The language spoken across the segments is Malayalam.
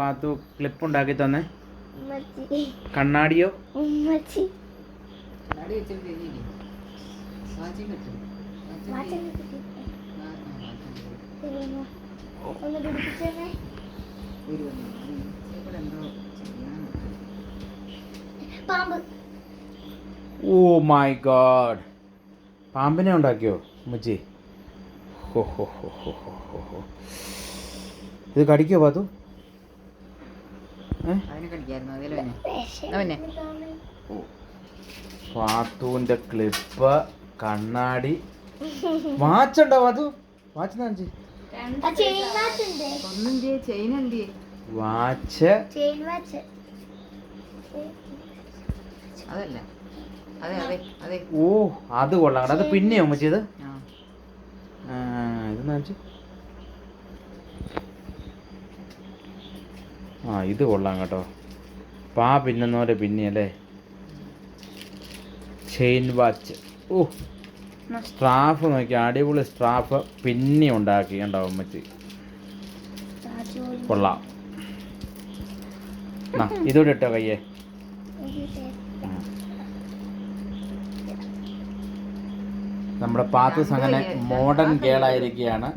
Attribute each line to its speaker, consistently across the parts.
Speaker 1: പാത്തു ക്ലിപ്പ് ഉണ്ടാക്കി തന്നെ. കണ്ണാടിയോ? ഓ മൈ ഗോഡ്, പാമ്പിനെ ഉണ്ടാക്കിയോ ഉമ്മച്ചി? ഹോ ഹോ ഹോ ഹോ ഹോ ഹോ. ഇത് കടിക്കോ പാത്തു? പാത്തുവിന്റെ ക്ലിപ്പ്, കണ്ണാടി, വാച്ച് ഉണ്ടോ പാത്തു? വാച്ച് വാച്ച് ഓ അത് കൊള്ളാം. അത് പിന്നെയോ ഉമ്മച്ചി? ഇത് കൊള്ളാം കേട്ടോ. പിന്നോരെ പിന്നെയല്ലേ ചെയിൻ വാച്ച്. ഓ സ്ട്രാഫ് നോക്കി, അടിപൊളി സ്ട്രാഫ് പിന്നെ ഉണ്ടാക്കി കണ്ടോ ഉമ്മച്ചി, കൊള്ളാം. ഇതോടെ ഇട്ടോ കയ്യേ. നമ്മുടെ പാത്തൂസ് അങ്ങനെ മോഡേൺ ഗേളായിരിക്കുകയാണ്.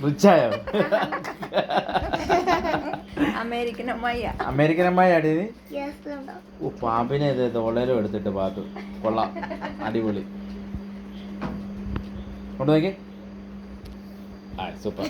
Speaker 1: റിച്ചായോ? അമേരിക്കൻ അമ്മായി അടി. ഓ പാമ്പിനെ ഇത് തോളയിലും എടുത്തിട്ട് പാത്തു, കൊള്ളാം, അടിപൊളി. കൊണ്ടുപോയി സൂപ്പർ.